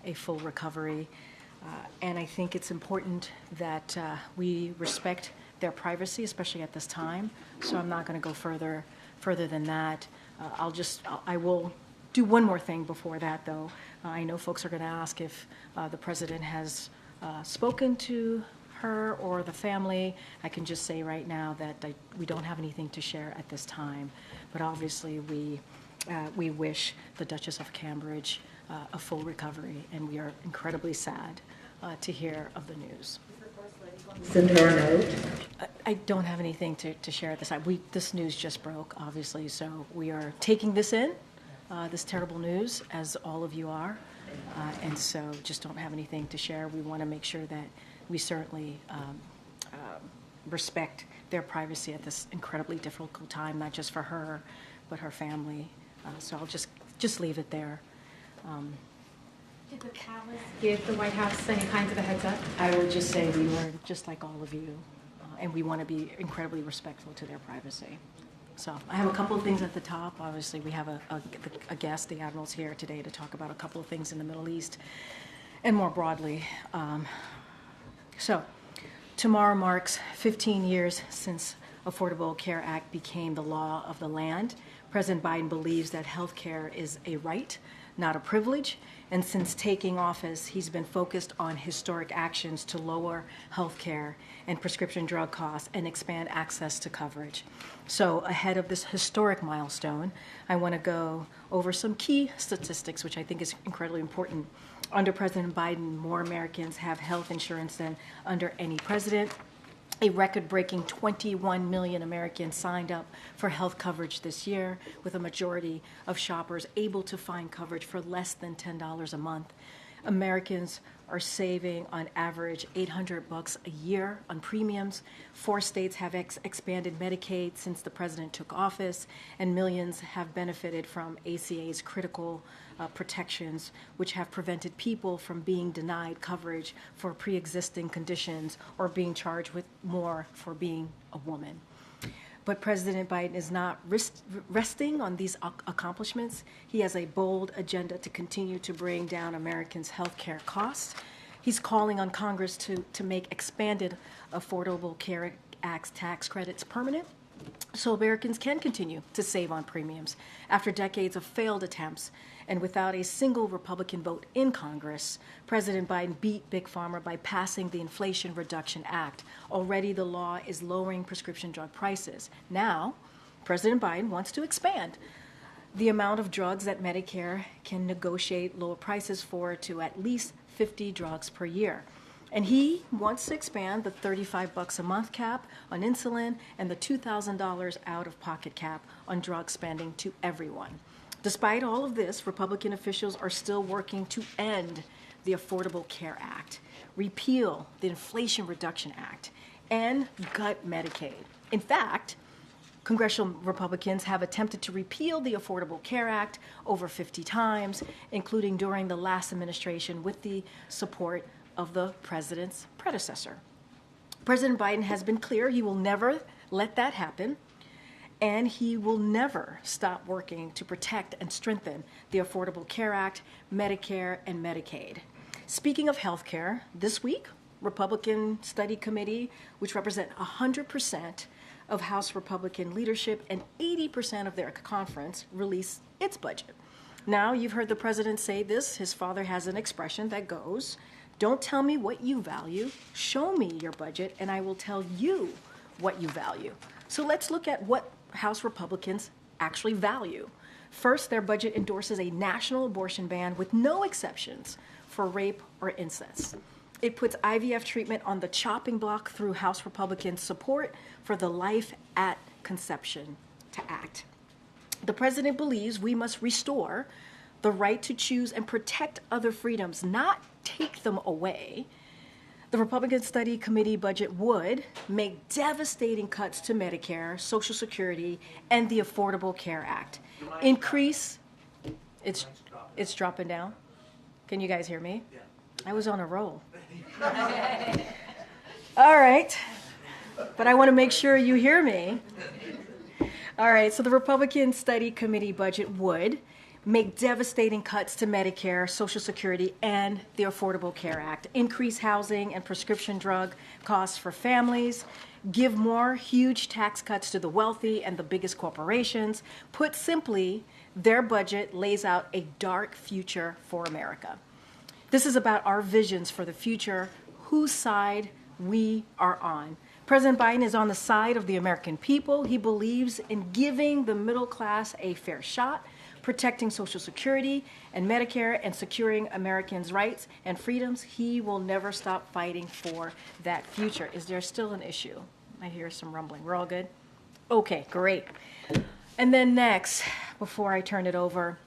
a full recovery. And I think it's important that we respect their privacy, especially at this time. So I'm not going to go further than that. I will do one more thing before that, though. I know folks are going to ask if the president has spoken to her or the family. I can just say right now that we don't have anything to share at this time. But obviously, we wish the Duchess of Cambridge a full recovery, and we are incredibly sad to hear of the news. Send her a note. I don't have anything to share at this time. This news just broke, obviously, so we are taking this in, this terrible news, as all of you are, and so just don't have anything to share. We want to make sure that we certainly respect their privacy at this incredibly difficult time, not just for her, but her family. So I'll just leave it there. Did the palace give the White House any kinds of a heads up? I would just say we were just like all of you, and we want to be incredibly respectful to their privacy. So I have a couple of things at the top. Obviously, we have a guest, the Admiral's here today to talk about a couple of things in the Middle East and more broadly. So tomorrow marks 15 years since Affordable Care Act became the law of the land. President Biden believes that health care is a right, not a privilege. And since taking office, he's been focused on historic actions to lower health care and prescription drug costs and expand access to coverage. So ahead of this historic milestone, I want to go over some key statistics, which I think is incredibly important. Under President Biden, more Americans have health insurance than under any president. A record-breaking 21 million Americans signed up for health coverage this year, with a majority of shoppers able to find coverage for less than $10 a month. Americans are saving on average $800 a year on premiums. 4 states have expanded Medicaid since the president took office, and millions have benefited from ACA's critical protections, which have prevented people from being denied coverage for pre-existing conditions or being charged with more for being a woman. But President Biden is not resting on these accomplishments. He has a bold agenda to continue to bring down Americans' health care costs. He's calling on Congress to make expanded Affordable Care Act tax credits permanent so Americans can continue to save on premiums. After decades of failed attempts and without a single Republican vote in Congress, President Biden beat Big Pharma by passing the Inflation Reduction Act. Already the law is lowering prescription drug prices. Now, President Biden wants to expand the amount of drugs that Medicare can negotiate lower prices for to at least 50 drugs per year. And he wants to expand the $35 a month cap on insulin and the $2,000 out-of-pocket cap on drug spending to everyone. Despite all of this, Republican officials are still working to end the Affordable Care Act, repeal the Inflation Reduction Act, and gut Medicaid. In fact, congressional Republicans have attempted to repeal the Affordable Care Act over 50 times, including during the last administration with the support of the president's predecessor. President Biden has been clear he will never let that happen, and he will never stop working to protect and strengthen the Affordable Care Act, Medicare, and Medicaid. Speaking of health care, this week, Republican Study Committee, which represent 100% of House Republican leadership and 80% of their conference, released its budget. Now, you've heard the president say this. His father has an expression that goes, "Don't tell me what you value, show me your budget, and I will tell you what you value." So let's look at what House Republicans actually value. First, their budget endorses a national abortion ban with no exceptions for rape or incest. It puts IVF treatment on the chopping block through House Republicans' support for the Life at Conception Act. The president believes we must restore the right to choose and protect other freedoms, not take them away. The Republican Study Committee budget would make devastating cuts to Medicare, Social Security, and the Affordable Care Act. Increase, it's dropping down. Can you guys hear me? I was on a roll. All right, but I want to make sure you hear me. All right, so the Republican Study Committee budget would make devastating cuts to Medicare, Social Security, and the Affordable Care Act, increase housing and prescription drug costs for families, give more huge tax cuts to the wealthy and the biggest corporations. Put simply, their budget lays out a dark future for America. This is about our visions for the future, whose side we are on. President Biden is on the side of the American people. He believes in giving the middle class a fair shot, protecting Social Security and Medicare, and securing Americans' rights and freedoms. He will never stop fighting for that future. Is there still an issue? I hear some rumbling. We're all good? Okay, great. And then next, before I turn it over,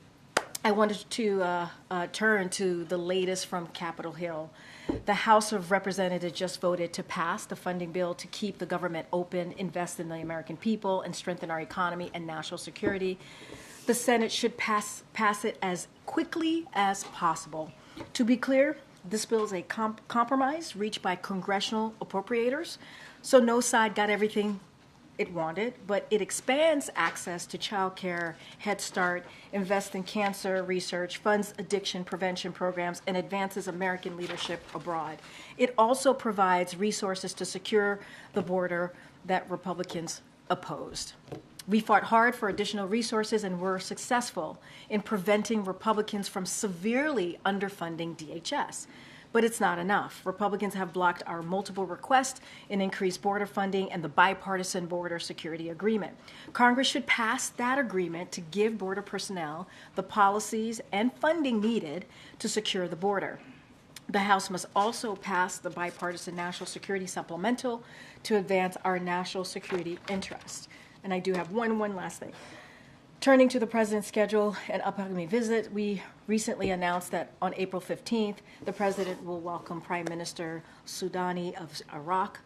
I wanted to turn to the latest from Capitol Hill. The House of Representatives just voted to pass the funding bill to keep the government open, invest in the American people, and strengthen our economy and national security. The Senate should pass it as quickly as possible. To be clear, this bill is a compromise reached by congressional appropriators, so no side got everything it wanted, but it expands access to child care, Head Start, invests in cancer research, funds addiction prevention programs, and advances American leadership abroad. It also provides resources to secure the border that Republicans opposed. We fought hard for additional resources and were successful in preventing Republicans from severely underfunding DHS. But it's not enough. Republicans have blocked our multiple requests in increased border funding and the bipartisan border security agreement. Congress should pass that agreement to give border personnel the policies and funding needed to secure the border. The House must also pass the bipartisan national security supplemental to advance our national security interests. And I do have one last thing. Turning to the president's schedule and upcoming visit, we recently announced that on April 15th, the president will welcome Prime Minister Soudani of Iraq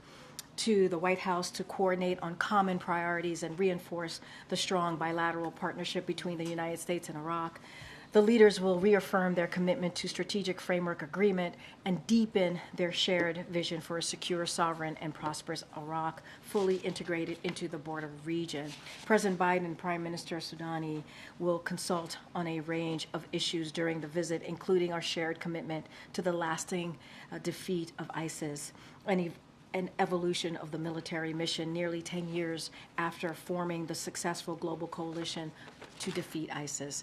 to the White House to coordinate on common priorities and reinforce the strong bilateral partnership between the United States and Iraq. The leaders will reaffirm their commitment to strategic framework agreement and deepen their shared vision for a secure, sovereign, and prosperous Iraq, fully integrated into the border region. President Biden and Prime Minister Soudani will consult on a range of issues during the visit, including our shared commitment to the lasting defeat of ISIS, an evolution of the military mission nearly 10 years after forming the successful global coalition to defeat ISIS.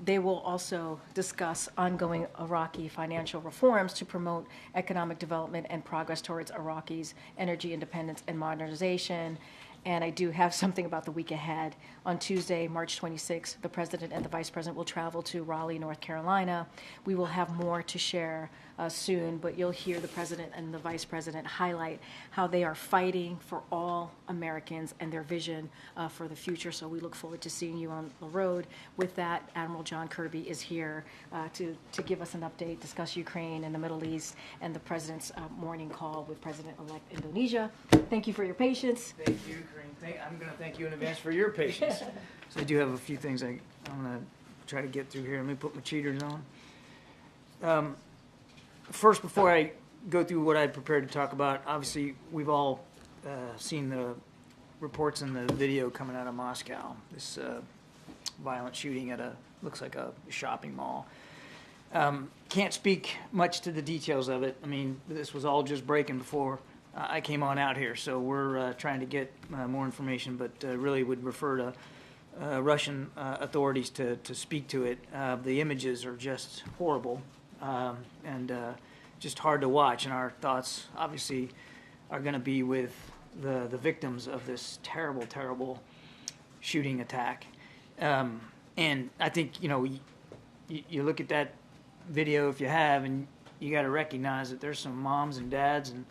They will also discuss ongoing Iraqi financial reforms to promote economic development and progress towards Iraqis' energy independence and modernization. And I do have something about the week ahead. On Tuesday, March 26th, the President and the Vice President will travel to Raleigh, North Carolina. We will have more to share soon, but you'll hear the President and the Vice President highlight how they are fighting for all Americans and their vision for the future. So we look forward to seeing you on the road. With that, Admiral John Kirby is here to give us an update, discuss Ukraine and the Middle East, and the President's morning call with President-elect Indonesia. Thank you for your patience. Thank you, Karine. I'm going to thank you in advance for your patience. So I do have a few things I'm going to try to get through here. Let me put my cheaters on. First, before I go through what I prepared to talk about, obviously we've all seen the reports and the video coming out of Moscow. This violent shooting at looks like a shopping mall. Can't speak much to the details of it. I mean, this was all just breaking before I came on out here, so we're trying to get more information, but really would refer to Russian authorities to speak to it. The images are just horrible and just hard to watch, and our thoughts obviously are going to be with the victims of this terrible, terrible shooting attack. And I think, you look at that video if you have, and you got to recognize that there's some moms and dads and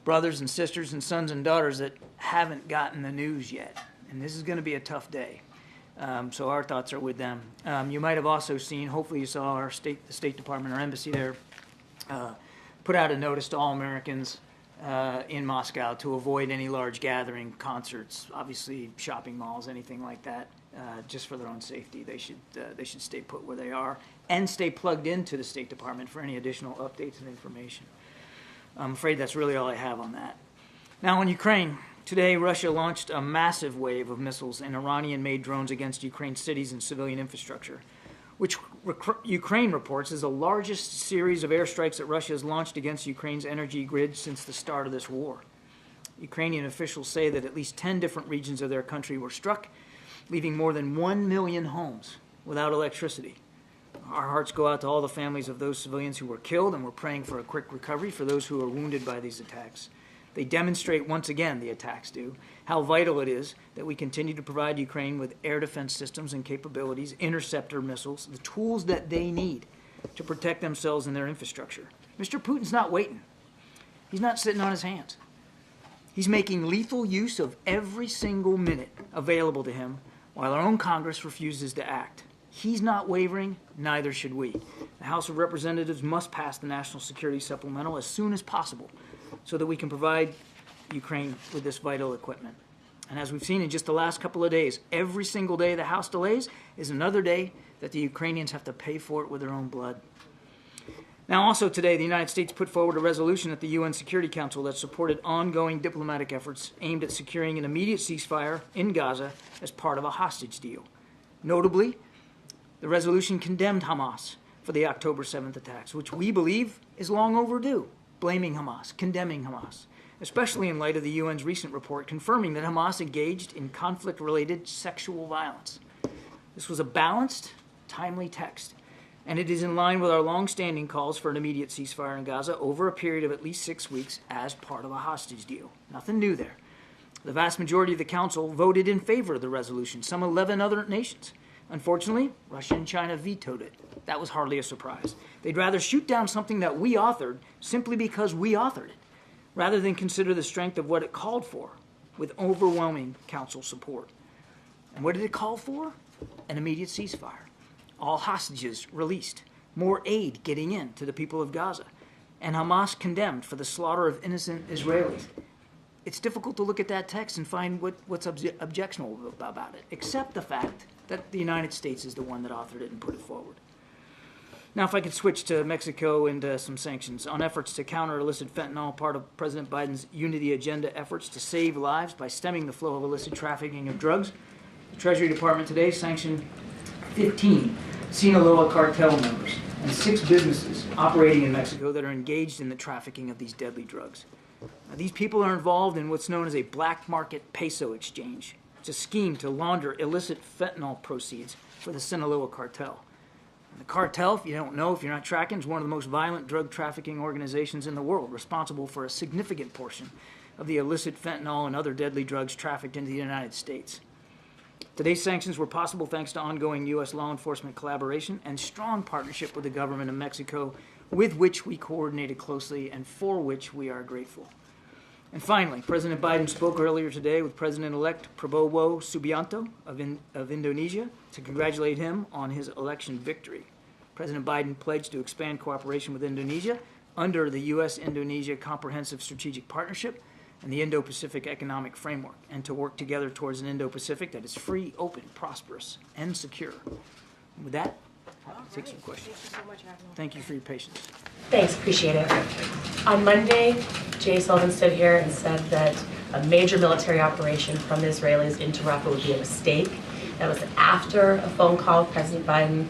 brothers and sisters and sons and daughters that haven't gotten the news yet. And this is going to be a tough day. So our thoughts are with them. You might have also seen, hopefully you saw the State Department, our embassy there, put out a notice to all Americans in Moscow to avoid any large gathering, concerts, obviously shopping malls, anything like that, just for their own safety. They should stay put where they are and stay plugged into the State Department for any additional updates and information. I'm afraid that's really all I have on that. Now, on Ukraine, today Russia launched a massive wave of missiles and Iranian-made drones against Ukraine's cities and civilian infrastructure. which Ukraine reports is the largest series of airstrikes that Russia has launched against Ukraine's energy grid since the start of this war. Ukrainian officials say that at least 10 different regions of their country were struck, leaving more than 1 million homes without electricity. Our hearts go out to all the families of those civilians who were killed, and we're praying for a quick recovery for those who are wounded by these attacks. They demonstrate once again, the attacks do, how vital it is that we continue to provide Ukraine with air defense systems and capabilities, interceptor missiles, the tools that they need to protect themselves and their infrastructure. Mr. Putin's not waiting. He's not sitting on his hands. He's making lethal use of every single minute available to him while our own Congress refuses to act. He's not wavering, neither should we. The House of Representatives must pass the National Security Supplemental as soon as possible so that we can provide Ukraine with this vital equipment. And as we've seen in just the last couple of days, every single day the House delays is another day that the Ukrainians have to pay for it with their own blood. Now, also today, the United States put forward a resolution at the UN Security Council that supported ongoing diplomatic efforts aimed at securing an immediate ceasefire in Gaza as part of a hostage deal. Notably, the resolution condemned Hamas for the October 7th attacks, which we believe is long overdue, blaming Hamas, condemning Hamas, especially in light of the UN's recent report confirming that Hamas engaged in conflict-related sexual violence. This was a balanced, timely text, and it is in line with our long-standing calls for an immediate ceasefire in Gaza over a period of at least 6 weeks as part of a hostage deal. Nothing new there. The vast majority of the Council voted in favor of the resolution, some 11 other nations. Unfortunately, Russia and China vetoed it. That was hardly a surprise. They'd rather shoot down something that we authored simply because we authored it, rather than consider the strength of what it called for with overwhelming Council support. And what did it call for? An immediate ceasefire. All hostages released, more aid getting in to the people of Gaza, and Hamas condemned for the slaughter of innocent Israelis. It's difficult to look at that text and find what's objectionable about it, except the fact that the United States is the one that authored it and put it forward. Now, if I could switch to Mexico and some sanctions. On efforts to counter illicit fentanyl, part of President Biden's Unity Agenda efforts to save lives by stemming the flow of illicit trafficking of drugs, the Treasury Department today sanctioned 15 Sinaloa cartel members and 6 businesses operating in Mexico that are engaged in the trafficking of these deadly drugs. Now, these people are involved in what's known as a black market peso exchange. It's a scheme to launder illicit fentanyl proceeds for the Sinaloa cartel. And the cartel, if you don't know, if you're not tracking, is one of the most violent drug trafficking organizations in the world, responsible for a significant portion of the illicit fentanyl and other deadly drugs trafficked into the United States. Today's sanctions were possible thanks to ongoing U.S. law enforcement collaboration and strong partnership with the government of Mexico, with which we coordinated closely and for which we are grateful. And finally, President Biden spoke earlier today with President-elect Prabowo Subianto of Indonesia to congratulate him on his election victory. President Biden pledged to expand cooperation with Indonesia under the U.S.-Indonesia Comprehensive Strategic Partnership and the Indo-Pacific Economic Framework, and to work together towards an Indo-Pacific that is free, open, prosperous, and secure. And with that, I'll take some questions. Thank you so much, Admiral. Thank you for your patience. Thanks, appreciate it. On Monday, Jay Sullivan stood here and said that a major military operation from the Israelis into Rafah would be a mistake. That was after a phone call with President Biden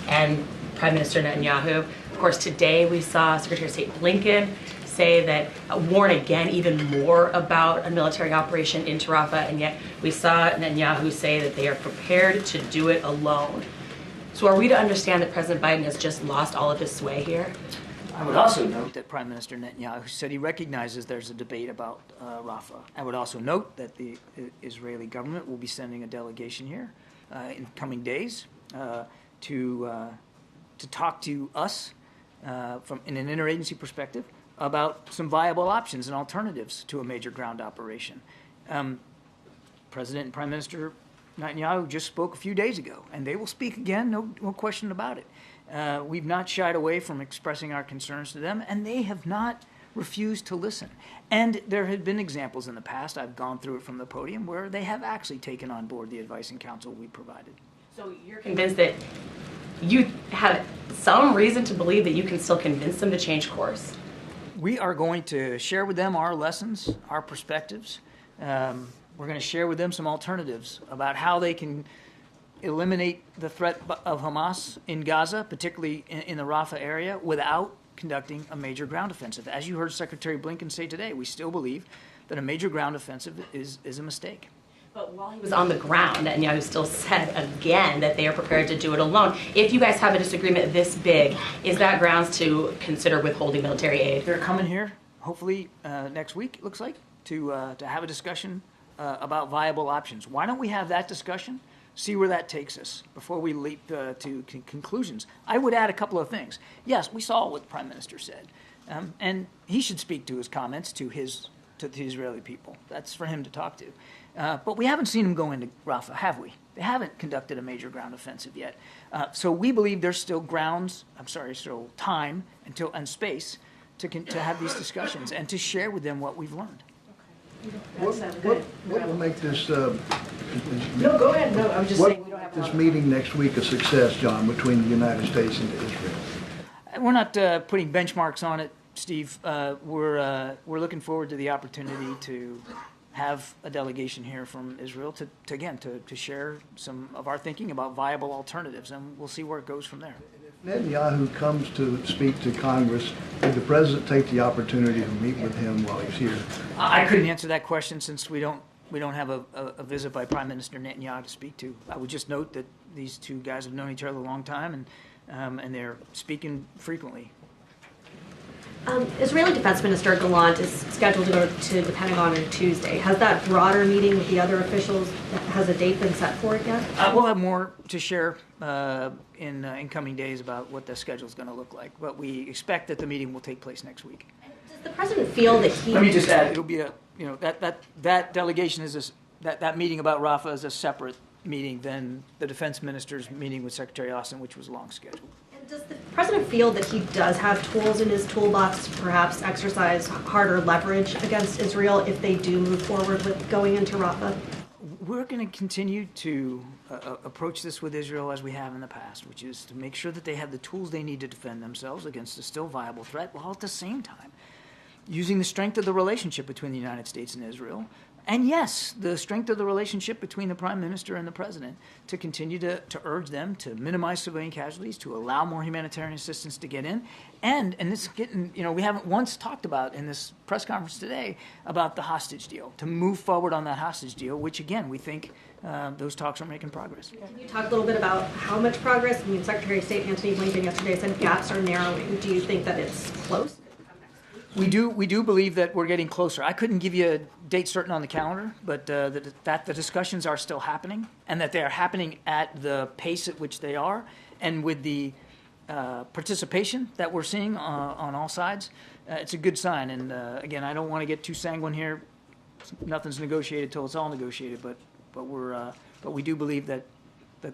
and Prime Minister Netanyahu. Of course, today we saw Secretary of State Blinken say that, warn again even more about a military operation into Rafah, and yet we saw Netanyahu say that they are prepared to do it alone. So are we to understand that President Biden has just lost all of his sway here? I would also note that Prime Minister Netanyahu said he recognizes there's a debate about Rafah. I would also note that the Israeli government will be sending a delegation here in coming days to talk to us from in an interagency perspective about some viable options and alternatives to a major ground operation. President and Prime Minister Netanyahu just spoke a few days ago, and they will speak again, no question about it. We've not shied away from expressing our concerns to them, and they have not refused to listen. And there have been examples in the past, I've gone through it from the podium, where they have actually taken on board the advice and counsel we provided. So you're convinced that you have some reason to believe that you can still convince them to change course? We are going to share with them our lessons, our perspectives. We're going to share with them some alternatives about how they can eliminate the threat of Hamas in Gaza, particularly in the Rafah area, without conducting a major ground offensive. As you heard Secretary Blinken say today, we still believe that a major ground offensive is a mistake. But while he was on the ground, Netanyahu still said again that they are prepared to do it alone. If you guys have a disagreement this big, is that grounds to consider withholding military aid? They're coming here, hopefully next week, it looks like, to have a discussion about viable options. Why don't we have that discussion, see where that takes us before we leap to conclusions? I would add a couple of things. Yes, we saw what the Prime Minister said, and he should speak to his comments to the Israeli people. That's for him to talk to. But we haven't seen him go into Rafah, have we? They haven't conducted a major ground offensive yet. So we believe there's still still time and space to have these discussions and to share with them what we've learned. What will make this? No, go ahead. No, I'm just saying we don't have this meeting next week a success, John, between the United States and Israel. We're not putting benchmarks on it, Steve. We're looking forward to the opportunity to have a delegation here from Israel to share some of our thinking about viable alternatives, and we'll see where it goes from there. If Netanyahu comes to speak to Congress, would the president take the opportunity to meet with him while he's here? I couldn't answer that question since we don't have a visit by Prime Minister Netanyahu to speak to. I would just note that these two guys have known each other a long time, and they're speaking frequently. Israeli Defense Minister Gallant is scheduled to go to the Pentagon on Tuesday. Has that broader meeting with the other officials, has a date been set for it yet? We'll have more to share in coming days about what the schedule is going to look like. But we expect that the meeting will take place next week. Does the president feel that he... Let me just add, it'll be that delegation that meeting about Rafah is a separate meeting than the defense minister's meeting with Secretary Austin, which was long scheduled. Does the president feel that he does have tools in his toolbox to perhaps exercise harder leverage against Israel if they do move forward with going into Rafah? We're going to continue to approach this with Israel as we have in the past, which is to make sure that they have the tools they need to defend themselves against a still viable threat, while at the same time using the strength of the relationship between the United States and Israel, and yes, the strength of the relationship between the Prime Minister and the President to continue to urge them to minimize civilian casualties, to allow more humanitarian assistance to get in. And this is getting, we haven't once talked about in this press conference today about the hostage deal, to move forward on that hostage deal, which again, we think those talks are making progress. Can you talk a little bit about how much progress? I mean, Secretary of State Antony Blinken yesterday said gaps are narrowing. Do you think that it's close? We do believe that we're getting closer. I couldn't give you a date certain on the calendar, but that the discussions are still happening, and that they are happening at the pace at which they are, and with the participation that we're seeing on all sides, it's a good sign. And again, I don't want to get too sanguine here. Nothing's negotiated till it's all negotiated, but we do believe that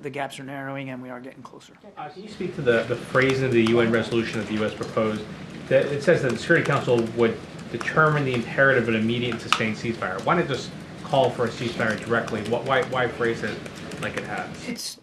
the gaps are narrowing and we are getting closer. Can you speak to the phrasing of the UN resolution that the U.S. proposed? It says that the Security Council would determine the imperative of an immediate and sustained ceasefire. Why not just call for a ceasefire directly? Why phrase it like it has?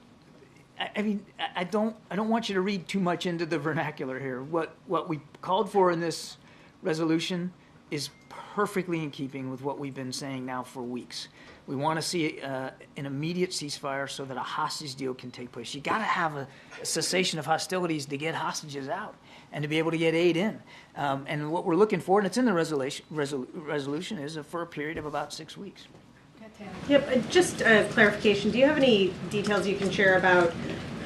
I don't want you to read too much into the vernacular here. What we called for in this resolution is perfectly in keeping with what we've been saying now for weeks. We want to see an immediate ceasefire so that a hostage deal can take place. You got to have a cessation of hostilities to get hostages out and to be able to get aid in. And what we're looking for, and it's in the resolution, is for a period of about 6 weeks. Yep, just a clarification. Do you have any details you can share about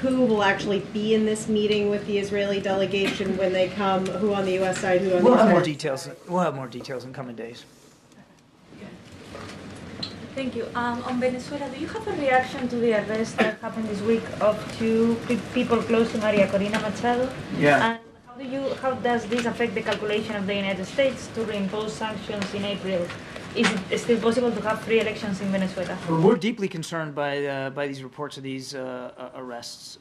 who will actually be in this meeting with the Israeli delegation when they come, who on the U.S. side, who on the We'll have Israeli We'll have more details in coming days. Thank you. On Venezuela, do you have a reaction to the arrest that happened this week of two people close to Maria Corina Machado? Yeah. And how does this affect the calculation of the United States to reimpose sanctions in April? Is it still possible to have free elections in Venezuela? We're deeply concerned by these reports of these arrests.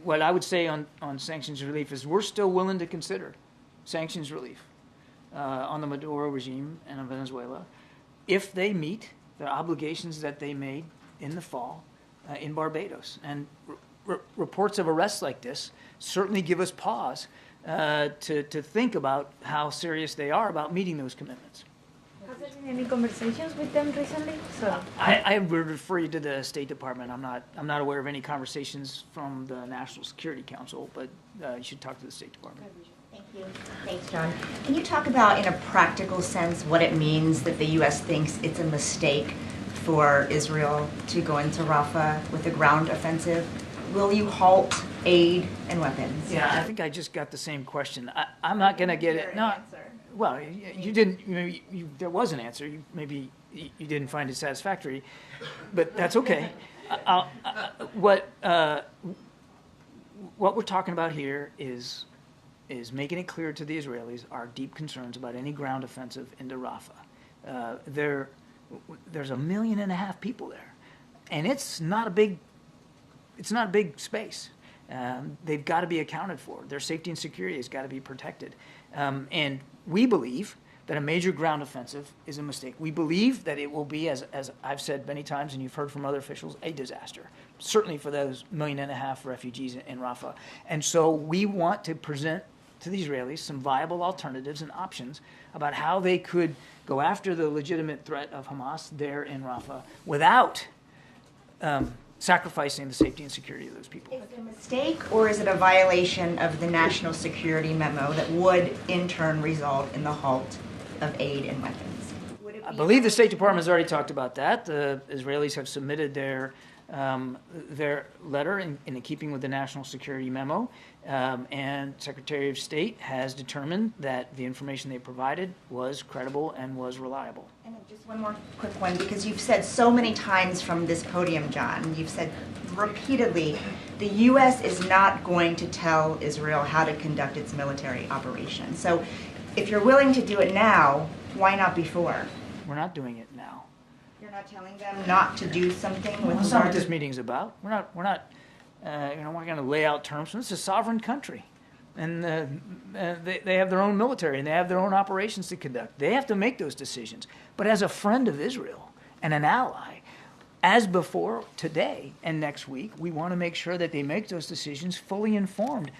What I would say on sanctions relief is we're still willing to consider sanctions relief on the Maduro regime and on Venezuela if they meet the obligations that they made in the fall in Barbados. And reports of arrests like this certainly give us pause to think about how serious they are about meeting those commitments. Has there been any conversations with them recently? So I would refer you to the State Department. I'm not aware of any conversations from the National Security Council, but you should talk to the State Department. Thank you. Thanks, John. Can you talk about, in a practical sense, what it means that the U.S. thinks it's a mistake for Israel to go into Rafah with a ground offensive? Will you halt aid and weapons? Yeah, I think I just got the same question. I'm not going to get it. No, well, you didn't. There was an answer. Maybe you didn't find it satisfactory, but that's okay. What we're talking about here is making it clear to the Israelis our deep concerns about any ground offensive into Rafah. There's 1.5 million people there, and it's not a big space. They've got to be accounted for. Their safety and security has got to be protected. And we believe that a major ground offensive is a mistake. We believe that it will be, as I've said many times, and you've heard from other officials, a disaster, certainly for those 1.5 million refugees in Rafah. And so we want to present to the Israelis some viable alternatives and options about how they could go after the legitimate threat of Hamas there in Rafah without sacrificing the safety and security of those people. Is it a mistake, or is it a violation of the national security memo that would in turn result in the halt of aid and weapons? I believe the State Department has already talked about that. The Israelis have submitted their letter in keeping with the national security memo, and Secretary of State has determined that the information they provided was credible and was reliable. And just one more quick one, because you've said so many times from this podium, John, you've said repeatedly, the U.S. is not going to tell Israel how to conduct its military operation. So if you're willing to do it now, why not before? We're not doing it now. You're not telling them not to do something with That's not what this meeting's about. We're not going to lay out terms. This is a sovereign country, and they have their own military and they have their own operations to conduct. They have to make those decisions. But as a friend of Israel and an ally, as before today and next week, we want to make sure that they make those decisions fully informed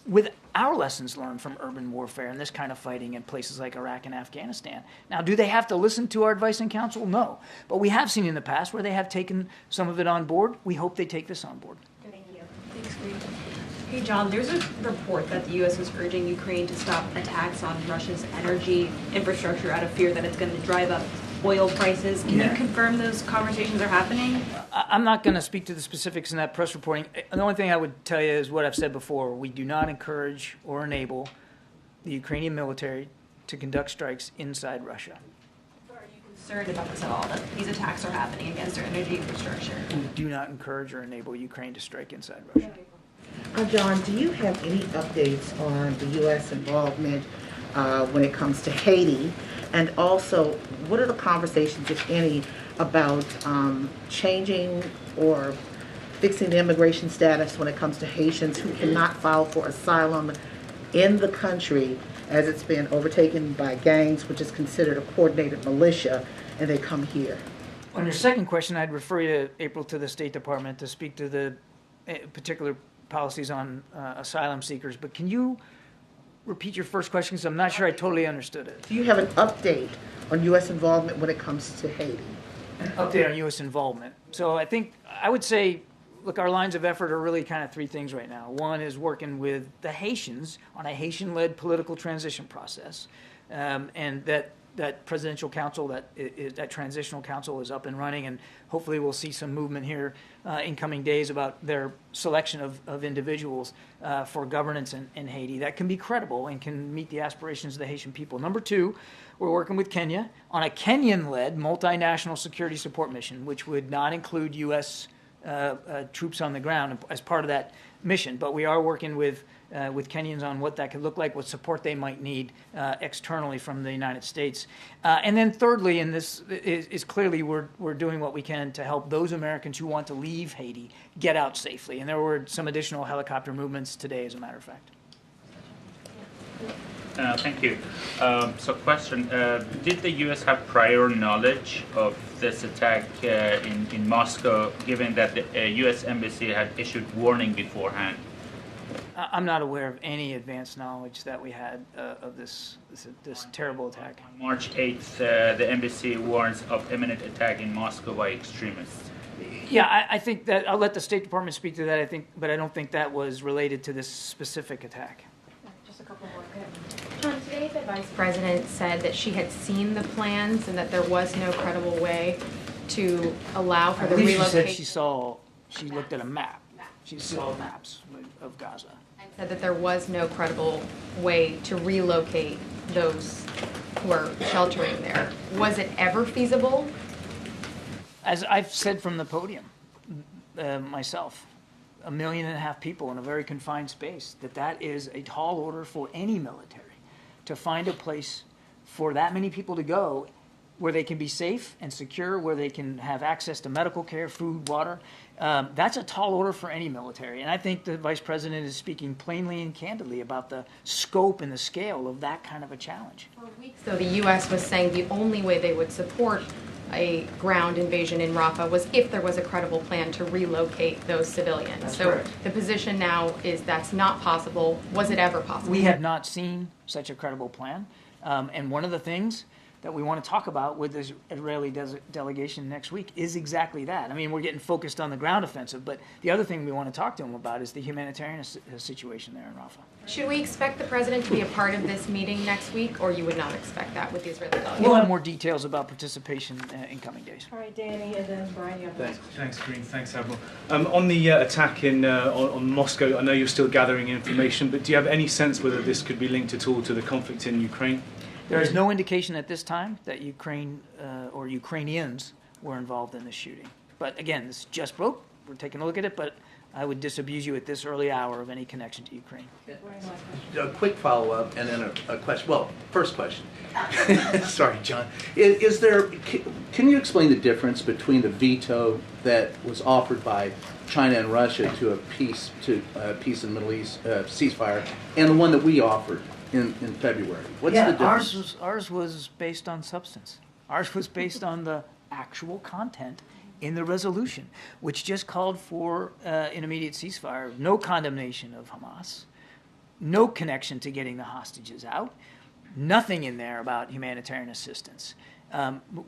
with our lessons learned from urban warfare and this kind of fighting in places like Iraq and Afghanistan. Now, do they have to listen to our advice and counsel? No. But we have seen in the past where they have taken some of it on board. We hope they take this on board. Thank you. Thanks, Karine. Hey, John, there's a report that the U.S. is urging Ukraine to stop attacks on Russia's energy infrastructure out of fear that it's going to drive up oil prices. Can you confirm those conversations are happening? I'm not going to speak to the specifics in that press reporting. The only thing I would tell you is what I've said before. We do not encourage or enable the Ukrainian military to conduct strikes inside Russia. Are you concerned about this at all, that these attacks are happening against their energy infrastructure? We do not encourage or enable Ukraine to strike inside Russia. John, do you have any updates on the U.S. involvement when it comes to Haiti? And also, what are the conversations, if any, about changing or fixing the immigration status when it comes to Haitians who cannot file for asylum in the country as it's been overtaken by gangs, which is considered a coordinated militia, and they come here? On your second question, I'd refer you, April, to the State Department to speak to the particular policies on asylum seekers. But can you repeat your first question, because I'm not sure I totally understood it. Do you have an update on U.S. involvement when it comes to Haiti? An update on U.S. involvement. So I would say, look, our lines of effort are really kind of three things right now. One is working with the Haitians on a Haitian-led political transition process, and that presidential council, that transitional council is up and running, and hopefully we'll see some movement here in coming days about their selection of individuals for governance in Haiti that can be credible and can meet the aspirations of the Haitian people. Number two, we're working with Kenya on a Kenyan-led multinational security support mission, which would not include U.S. Troops on the ground as part of that mission, but we are working with Kenyans on what that could look like, what support they might need externally from the United States. And then thirdly, and this is clearly we're doing what we can to help those Americans who want to leave Haiti get out safely. And there were some additional helicopter movements today, as a matter of fact. Thank you. So question, did the U.S. have prior knowledge of this attack in Moscow, given that the U.S. Embassy had issued warning beforehand? I'm not aware of any advanced knowledge that we had of this terrible attack. On March 8th, the embassy warns of imminent attack in Moscow by extremists. Yeah, I think that I'll let the State Department speak to that. But I don't think that was related to this specific attack. Just a couple more. Go ahead. John, today the Vice President said that she had seen the plans and that there was no credible way to allow for the relocation. She looked at a map. She saw maps of Gaza. And said that there was no credible way to relocate those who are sheltering there. Was it ever feasible? As I've said from the podium myself, 1.5 million people in a very confined space, that is a tall order for any military to find a place for that many people to go where they can be safe and secure, where they can have access to medical care, food, water. That's a tall order for any military. And I think the Vice President is speaking plainly and candidly about the scope and the scale of that kind of a challenge. For weeks, though, the U.S. was saying the only way they would support a ground invasion in Rafah was if there was a credible plan to relocate those civilians. That's so correct. The position now is that's not possible. Was it ever possible? We have not seen such a credible plan. And one of the things that we want to talk about with this Israeli delegation next week is exactly that. I mean, we're getting focused on the ground offensive, but the other thing we want to talk to them about is the humanitarian situation there in Rafah. Should we expect the president to be a part of this meeting next week, or you would not expect that with the Israeli delegation? We'll have more details about participation in coming days. All right, Danny, and then Brian, you have the Thanks, Karine. Thanks, Admiral. On the attack on Moscow, I know you're still gathering information, but do you have any sense whether this could be linked at all to the conflict in Ukraine? There is no indication at this time that Ukraine or Ukrainians were involved in the shooting. But again, this just broke. We're taking a look at it, but I would disabuse you at this early hour of any connection to Ukraine. A quick follow-up and then a question. Well, first question. Sorry, John. Is there? Can you explain the difference between the veto that was offered by China and Russia to a peace in the Middle East ceasefire, and the one that we offered in February? What's the difference? Ours was based on substance. Ours was based on the actual content in the resolution, which just called for an immediate ceasefire, no condemnation of Hamas, no connection to getting the hostages out, nothing in there about humanitarian assistance.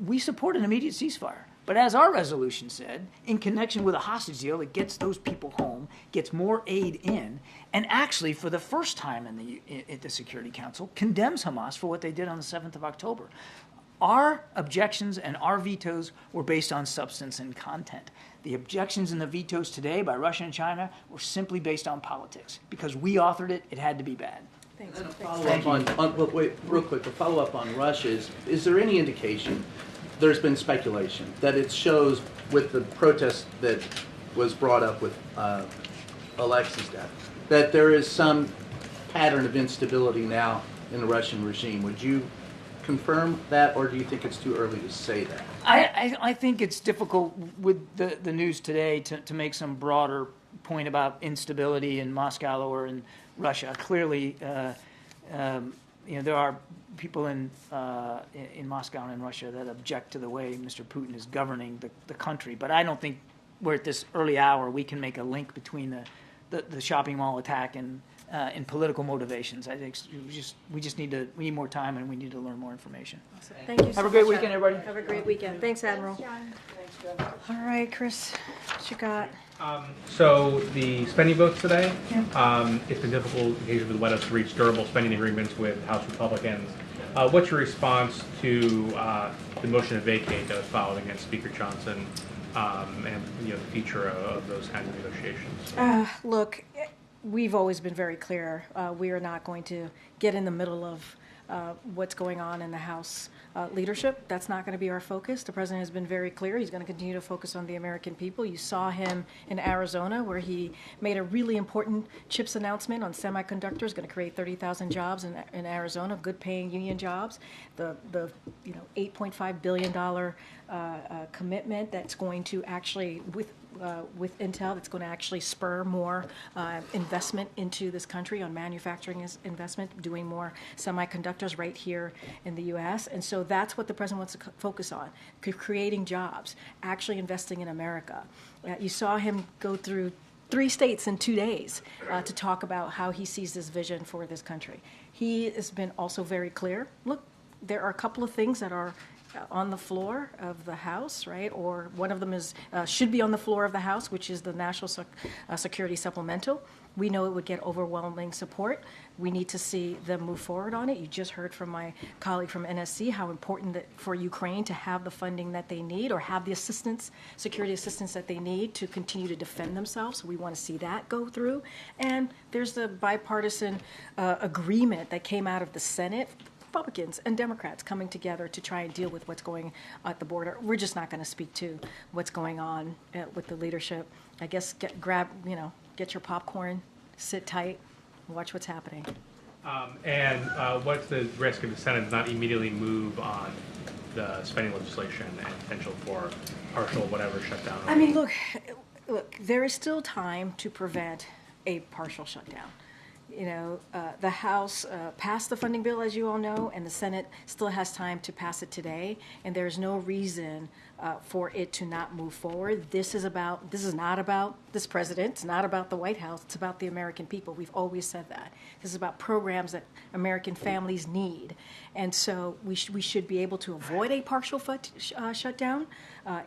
We support an immediate ceasefire. But as our resolution said, in connection with a hostage deal that gets those people home, gets more aid in, and actually for the first time at the Security Council, condemns Hamas for what they did on the 7th of October. Our objections and our vetoes were based on substance and content. The objections and the vetoes today by Russia and China were simply based on politics. Because we authored it, it had to be bad. Thanks. Wait, real quick, to follow up on Russia, is there any indication, there's been speculation, that it shows with the protest that was brought up with Alexei's death, that there is some pattern of instability now in the Russian regime? Would you confirm that, or do you think it's too early to say that? I think it's difficult with the news today to make some broader point about instability in Moscow or in Russia. Clearly, there are people in Moscow and in Russia that object to the way Mr. Putin is governing the country. But I don't think we're at this early hour we can make a link between the shopping mall attack and political motivations. I think we need more time and we need to learn more information. Awesome. Thank you so Have a great much, weekend, everybody. Have a great weekend. Thanks, Admiral. All right, Chris, what you got? So the spending votes today, it's been difficult occasionally for the White House to reach durable spending agreements with House Republicans. What's your response to the motion to vacate that was filed against Speaker Johnson and the future of those kinds of negotiations? Look, we've always been very clear. We are not going to get in the middle of what's going on in the House leadership. That's not going to be our focus. The president has been very clear. He's going to continue to focus on the American people. You saw him in Arizona where he made a really important CHIPS announcement on semiconductors, going to create 30,000 jobs in Arizona, good paying union jobs. The $8.5 billion commitment that's going to actually, with Intel, that's going to actually spur more investment into this country on manufacturing investment, doing more semiconductors right here in the U.S. And so that's what the president wants to focus on, creating jobs, actually investing in America. You saw him go through 3 states in 2 days to talk about how he sees this vision for this country. He has been also very clear. Look, there are a couple of things that are on the floor of the House, right? Or one of them is should be on the floor of the House, which is the National Security Supplemental. We know it would get overwhelming support. We need to see them move forward on it. You just heard from my colleague from NSC how important that for Ukraine to have the funding that they need or have the assistance, security assistance that they need to continue to defend themselves. So we want to see that go through. And there's the bipartisan agreement that came out of the Senate. Republicans and Democrats coming together to try and deal with what's going at the border. We're just not going to speak to what's going on with the leadership. I guess get your popcorn, sit tight, watch what's happening. What's the risk of the Senate to not immediately move on the spending legislation and potential for partial whatever shutdown? I mean, look, there is still time to prevent a partial shutdown. You know, the House passed the funding bill, as you all know, and the Senate still has time to pass it today, and there's no reason for it to not move forward. This is not about this president. It's not about the White House. It's about the American people. We've always said that. This is about programs that American families need, and so we should be able to avoid a partial shutdown.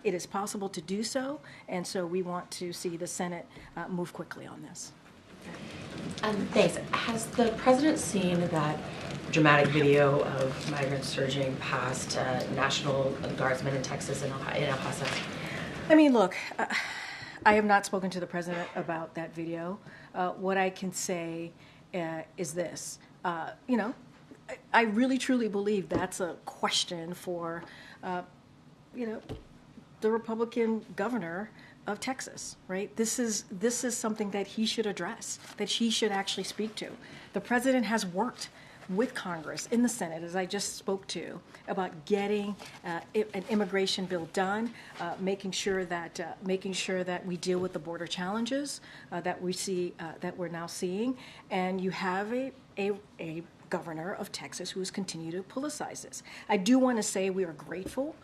It is possible to do so, and so we want to see the Senate move quickly on this. Thanks. Has the president seen that dramatic video of migrants surging past National Guardsmen in Texas and El Paso? I mean, look, I have not spoken to the president about that video. What I can say is this. I really, truly believe that's a question for, the Republican governor of Texas, right? This is something that he should address, that he should actually speak to. The president has worked with Congress in the Senate, as I just spoke to, about getting an immigration bill done, making sure that we deal with the border challenges that we see that we're now seeing, and you have a governor of Texas who has continued to politicize this. I do want to say we are grateful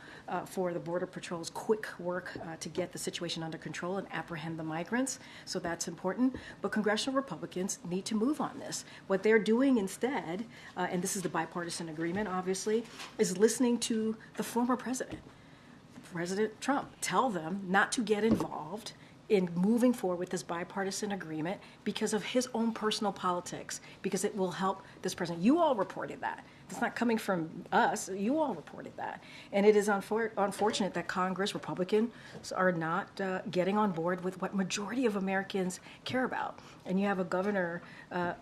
for the Border Patrol's quick work to get the situation under control and apprehend the migrants, so that's important. But congressional Republicans need to move on this. What they're doing instead, and this is the bipartisan agreement, obviously, is listening to the former president, President Trump, tell them not to get involved in moving forward with this bipartisan agreement because of his own personal politics, because it will help this president. You all reported that. It's not coming from us. You all reported that. And it is unfortunate that Congress, Republicans, are not getting on board with what majority of Americans care about. And you have a governor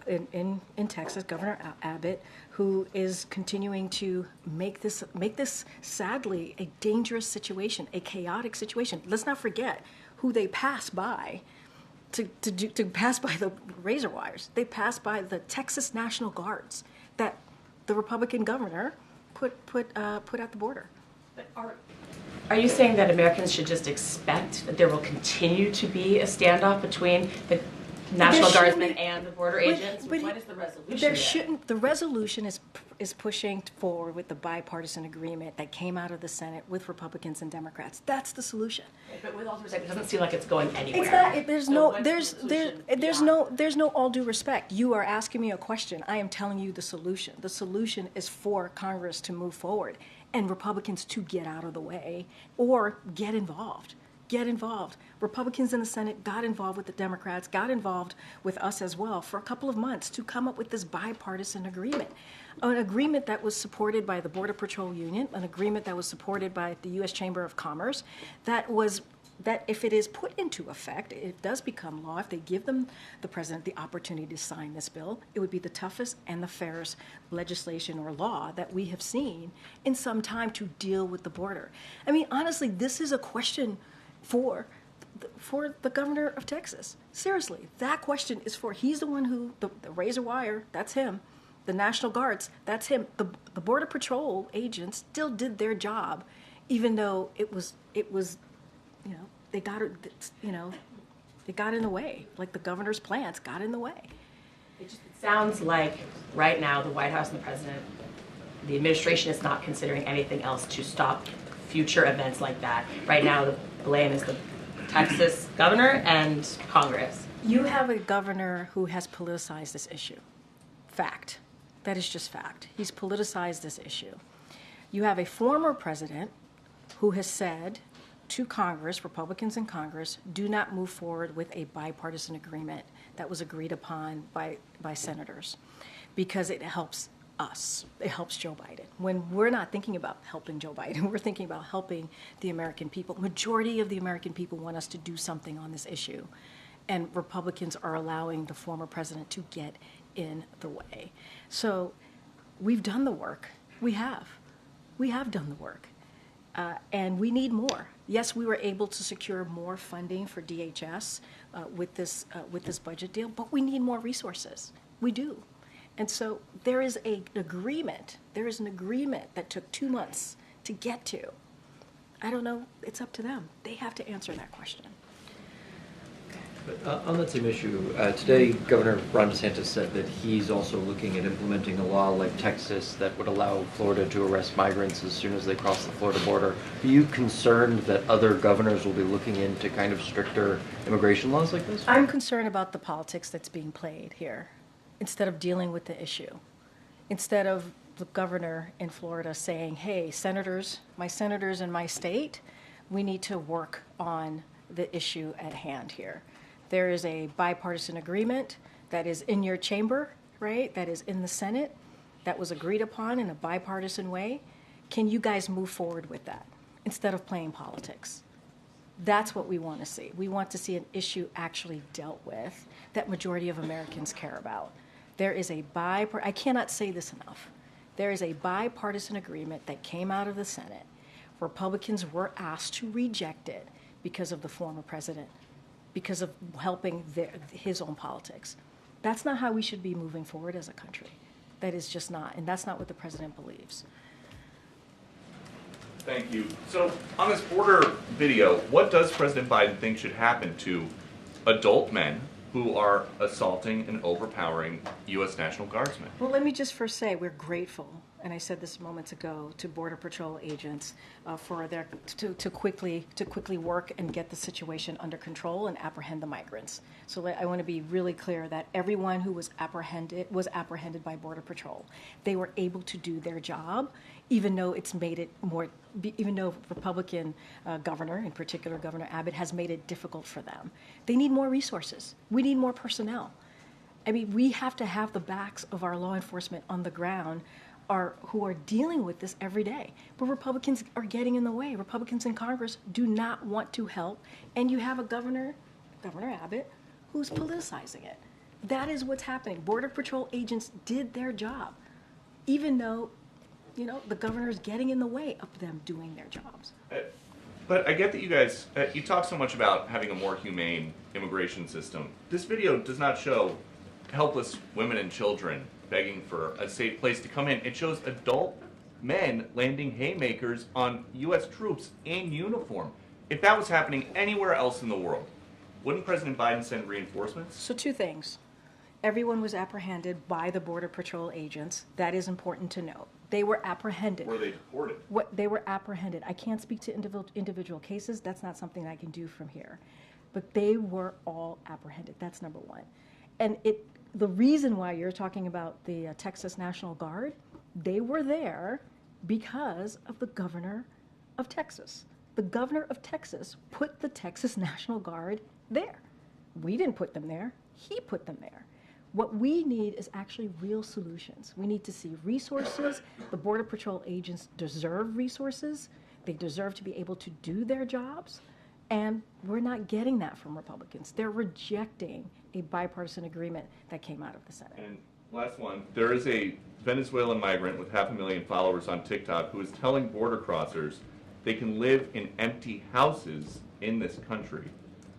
in Texas, Governor Abbott, who is continuing to make this sadly a dangerous situation, a chaotic situation. Let's not forget who they pass by to pass by the razor wires. They pass by the Texas National Guards that the Republican governor put at the border. Are you saying that Americans should just expect that there will continue to be a standoff between the National Guardsmen and the border agents? What is the resolution? There shouldn't. The resolution is pushing forward with the bipartisan agreement that came out of the Senate with Republicans and Democrats. That's the solution. But with all due respect, it doesn't seem like it's going anywhere. It's not. There's no all due respect. You are asking me a question. I am telling you the solution. The solution is for Congress to move forward and Republicans to get out of the way or get involved. Get involved. Republicans in the Senate got involved with the Democrats, got involved with us as well for a couple of months to come up with this bipartisan agreement. An agreement that was supported by the Border Patrol Union, an agreement that was supported by the U.S. Chamber of Commerce, that if it is put into effect, it does become law. If they give the president the opportunity to sign this bill, it would be the toughest and the fairest legislation or law that we have seen in some time to deal with the border. I mean, honestly, this is a question for the governor of Texas. Seriously, that question is for, he's the one who, the razor wire, that's him. The National Guards, that's him. The Border Patrol agents still did their job, even though it was, they got in the way. Like the governor's plans got in the way. It sounds like right now the White House and the president, the administration is not considering anything else to stop future events like that. Right now, the blame is the Texas governor and Congress. You have a governor who has politicized this issue. Fact. That is just fact. He's politicized this issue. You have a former president who has said to Congress, Republicans in Congress, do not move forward with a bipartisan agreement that was agreed upon by senators because it helps us. It helps Joe Biden. When we're not thinking about helping Joe Biden, we're thinking about helping the American people. Majority of the American people want us to do something on this issue. And Republicans are allowing the former president to get in the way. So we've done the work. We have. We have done the work. And we need more. Yes, we were able to secure more funding for DHS with this budget deal, but we need more resources. We do. And so there is an agreement. There is an agreement that took 2 months to get to. I don't know. It's up to them. They have to answer that question. On that same issue, today Governor Ron DeSantis said that he's also looking at implementing a law like Texas that would allow Florida to arrest migrants as soon as they cross the Florida border. Are you concerned that other governors will be looking into kind of stricter immigration laws like this? I'm concerned about the politics that's being played here instead of dealing with the issue. Instead of the governor in Florida saying, hey, senators, my senators in my state, we need to work on the issue at hand here. There is a bipartisan agreement that is in your chamber, right? That is in the Senate, that was agreed upon in a bipartisan way. Can you guys move forward with that instead of playing politics? That's what we want to see. We want to see an issue actually dealt with that majority of Americans care about. There is I cannot say this enough. There is a bipartisan agreement that came out of the Senate. Republicans were asked to reject it because of the former president, because of helping his own politics. That's not how we should be moving forward as a country. That is just not, and that's not what the president believes. Thank you. So on this border video, what does President Biden think should happen to adult men who are assaulting and overpowering U.S. National Guardsmen? Well, let me just first say we're grateful, and I said this moments ago, to Border Patrol agents for their to quickly work and get the situation under control and apprehend the migrants. So I want to be really clear that everyone who was apprehended by Border Patrol. They were able to do their job, even though it's made it more. Even though Republican governor, in particular Governor Abbott, has made it difficult for them. They need more resources. We need more personnel. I mean, we have to have the backs of our law enforcement on the ground who are dealing with this every day. But Republicans are getting in the way. Republicans in Congress do not want to help. And you have a Governor Abbott, who's politicizing it. That is what's happening. Border Patrol agents did their job, even though the governor is getting in the way of them doing their jobs. But I get that you guys, you talk so much about having a more humane immigration system. This video does not show helpless women and children begging for a safe place to come in. It shows adult men landing haymakers on U.S. troops in uniform. If that was happening anywhere else in the world, wouldn't President Biden send reinforcements? So 2 things. Everyone was apprehended by the Border Patrol agents. That is important to note. They were apprehended. Were they deported? They were apprehended. I can't speak to individual cases. That's not something I can do from here. But they were all apprehended. That's number one. And the reason why you're talking about the Texas National Guard, they were there because of the governor of Texas. The governor of Texas put the Texas National Guard there. We didn't put them there. He put them there. What we need is actually real solutions. We need to see resources. The Border Patrol agents deserve resources. They deserve to be able to do their jobs. And we're not getting that from Republicans. They're rejecting a bipartisan agreement that came out of the Senate. And last one, there is a Venezuelan migrant with 500,000 followers on TikTok who is telling border crossers they can live in empty houses in this country.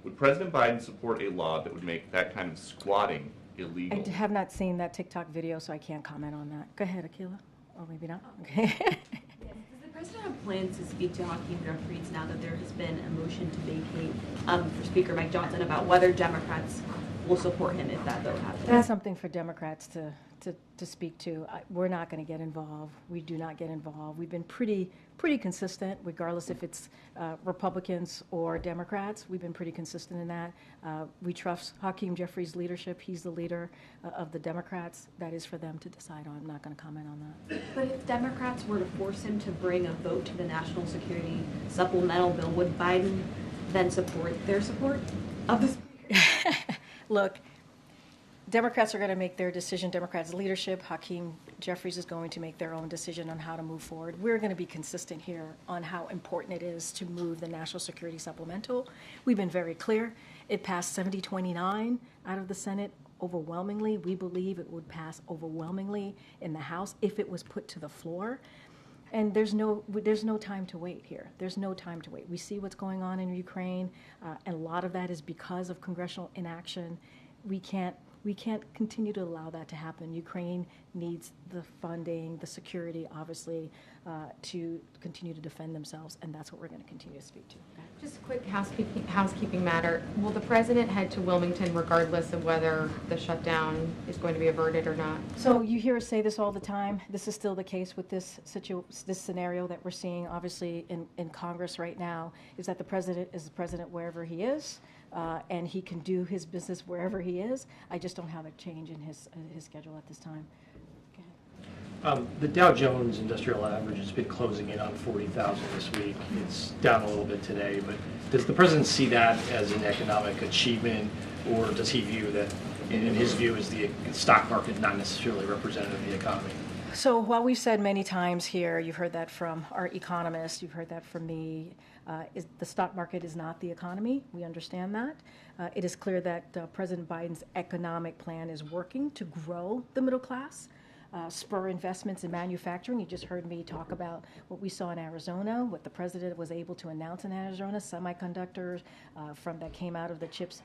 Would President Biden support a law that would make that kind of squatting illegal? I have not seen that TikTok video, so I can't comment on that. Go ahead, Akilah. Or maybe not. Okay. Does the president have plans to speak to Hakeem Jeffries now that there has been a motion to vacate for Speaker Mike Johnson about whether Democrats will support him if that vote happens? That's something for Democrats to to speak to. We're not going to get involved. We do not get involved. We've been pretty consistent, regardless if it's Republicans or Democrats. We've been pretty consistent in that. We trust Hakeem Jeffries' leadership. He's the leader of the Democrats. That is for them to decide on. I'm not going to comment on that. But if Democrats were to force him to bring a vote to the national security supplemental bill, would Biden then support their support of this? Look, Democrats are going to make their decision. Democrats' leadership, Hakeem Jeffries, is going to make their own decision on how to move forward. We're going to be consistent here on how important it is to move the national security supplemental. We've been very clear. It passed 70-29 out of the Senate overwhelmingly. We believe it would pass overwhelmingly in the House if it was put to the floor. And there's no time to wait here. There's no time to wait. We see what's going on in Ukraine, and a lot of that is because of congressional inaction. We can't continue to allow that to happen. Ukraine needs the funding, the security, obviously, to continue to defend themselves, and that's what we're going to continue to speak to. Just a quick housekeeping matter. Will the president head to Wilmington regardless of whether the shutdown is going to be averted or not? So you hear us say this all the time. This is still the case with this scenario that we're seeing, obviously, in Congress right now, is that the president is the president wherever he is, and he can do his business wherever he is. I just don't have a change in his schedule at this time. The Dow Jones Industrial Average has been closing in on 40,000 this week. It's down a little bit today, but does the president see that as an economic achievement, or does he view that, in his view, is the stock market not necessarily representative of the economy? So while we've said many times here, you've heard that from our economists, you've heard that from me, the stock market is not the economy. We understand that. It is clear that President Biden's economic plan is working to grow the middle class, spur investments in manufacturing. You just heard me talk about what we saw in Arizona, what the president was able to announce in Arizona, semiconductors that came out of the CHIPS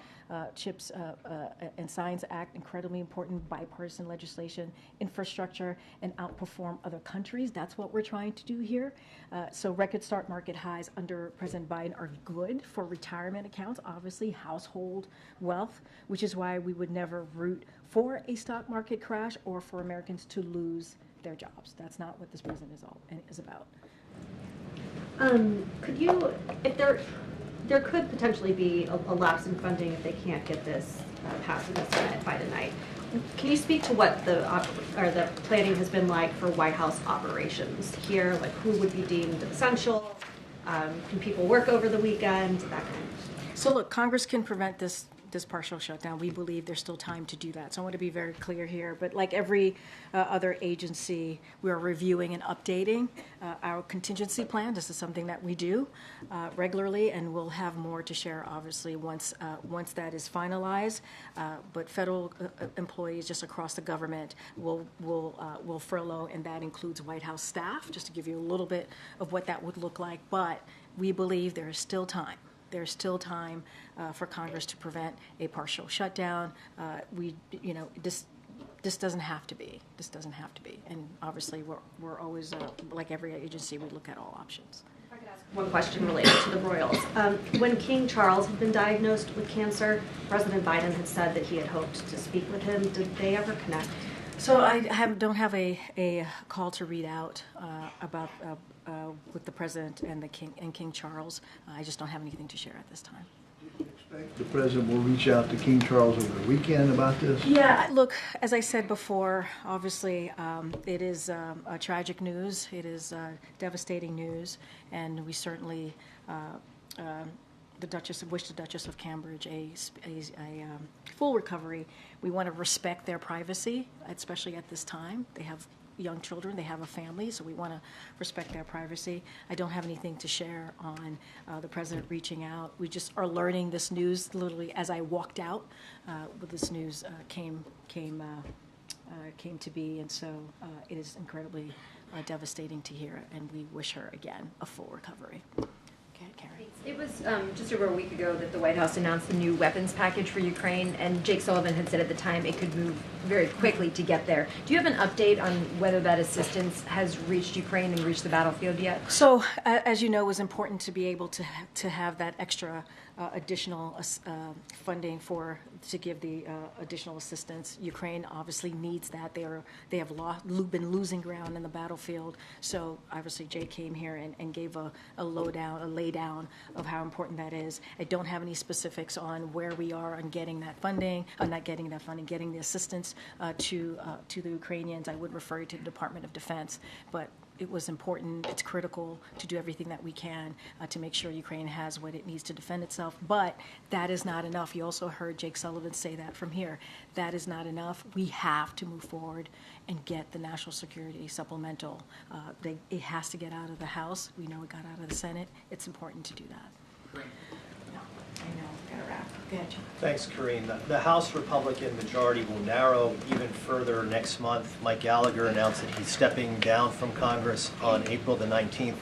and Science Act, incredibly important bipartisan legislation, infrastructure, and outperform other countries. That's what we're trying to do here. So record stock market highs under President Biden are good for retirement accounts, obviously household wealth, which is why we would never root for a stock market crash or for Americans to lose their jobs. That's not what this president is about. Could you, if there could potentially be a lapse in funding if they can't get this passed in the Senate by tonight, can you speak to what the planning has been like for White House operations here? Like, who would be deemed essential? Can people work over the weekend? That kind of stuff. So look, Congress can prevent this partial shutdown. We believe there's still time to do that. So I want to be very clear here. But like every other agency, we are reviewing and updating our contingency plan. This is something that we do regularly, and we'll have more to share, obviously, once that is finalized. But federal employees just across the government will furlough, and that includes White House staff, just to give you a little bit of what that would look like. But we believe there is still time. There's still time for Congress to prevent a partial shutdown. This doesn't have to be. This doesn't have to be. And obviously, we're always, like every agency, we look at all options. If I could ask one question related to the royals. When King Charles had been diagnosed with cancer, President Biden had said that he had hoped to speak with him. Did they ever connect? So I don't have a call to read out about with the president and King Charles. I just don't have anything to share at this time. The president will reach out to King Charles over the weekend about this? Yeah, look, as I said before, obviously it is tragic news. It is devastating news, and we certainly wish the Duchess of Cambridge a full recovery. We want to respect their privacy, especially at this time. They have young children, they have a family, so we want to respect their privacy. I don't have anything to share on the president reaching out. We just are learning this news literally as I walked out. This news came to be, and so it is incredibly devastating to hear, and we wish her again a full recovery. Karine. It was just over a week ago that the White House announced the new weapons package for Ukraine, and Jake Sullivan had said at the time it could move very quickly to get there. Do you have an update on whether that assistance has reached Ukraine and reached the battlefield yet? So, as you know, it was important to be able to have that extra additional funding to give the additional assistance. Ukraine obviously needs that. They have been losing ground in the battlefield. So obviously Jay came here and gave a laydown of how important that is. I don't have any specifics on where we are on getting that funding, getting the assistance to the Ukrainians. I would refer you to the Department of Defense, but it was important, it's critical to do everything that we can to make sure Ukraine has what it needs to defend itself. But that is not enough. You also heard Jake Sullivan say that from here. That is not enough. We have to move forward and get the national security supplemental. It has to get out of the House. We know it got out of the Senate. It's important to do that. I know, gotta wrap. Go ahead, John. Thanks, Karine. The House Republican majority will narrow even further next month. Mike Gallagher announced that he's stepping down from Congress on April the 19th.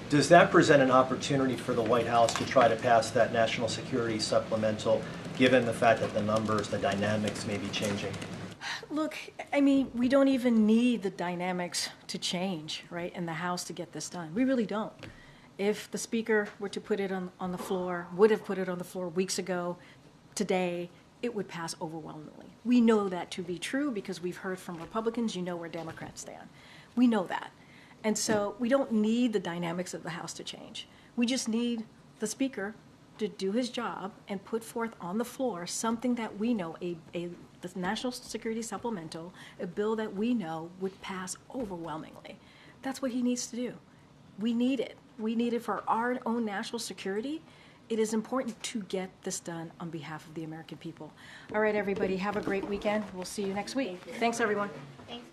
Does that present an opportunity for the White House to try to pass that national security supplemental, given the fact that the numbers, the dynamics may be changing? Look, I mean, we don't even need the dynamics to change, right, in the House to get this done. We really don't. If the Speaker were to put it on the floor, would have put it on the floor weeks ago, today, it would pass overwhelmingly. We know that to be true because we've heard from Republicans, you know where Democrats stand. We know that. And so we don't need the dynamics of the House to change. We just need the Speaker to do his job and put forth on the floor something that we know, the National Security Supplemental, a bill that we know would pass overwhelmingly. That's what he needs to do. We need it. We need it for our own national security. It is important to get this done on behalf of the American people. All right, everybody, have a great weekend. We'll see you next week. Thanks, everyone. Thanks.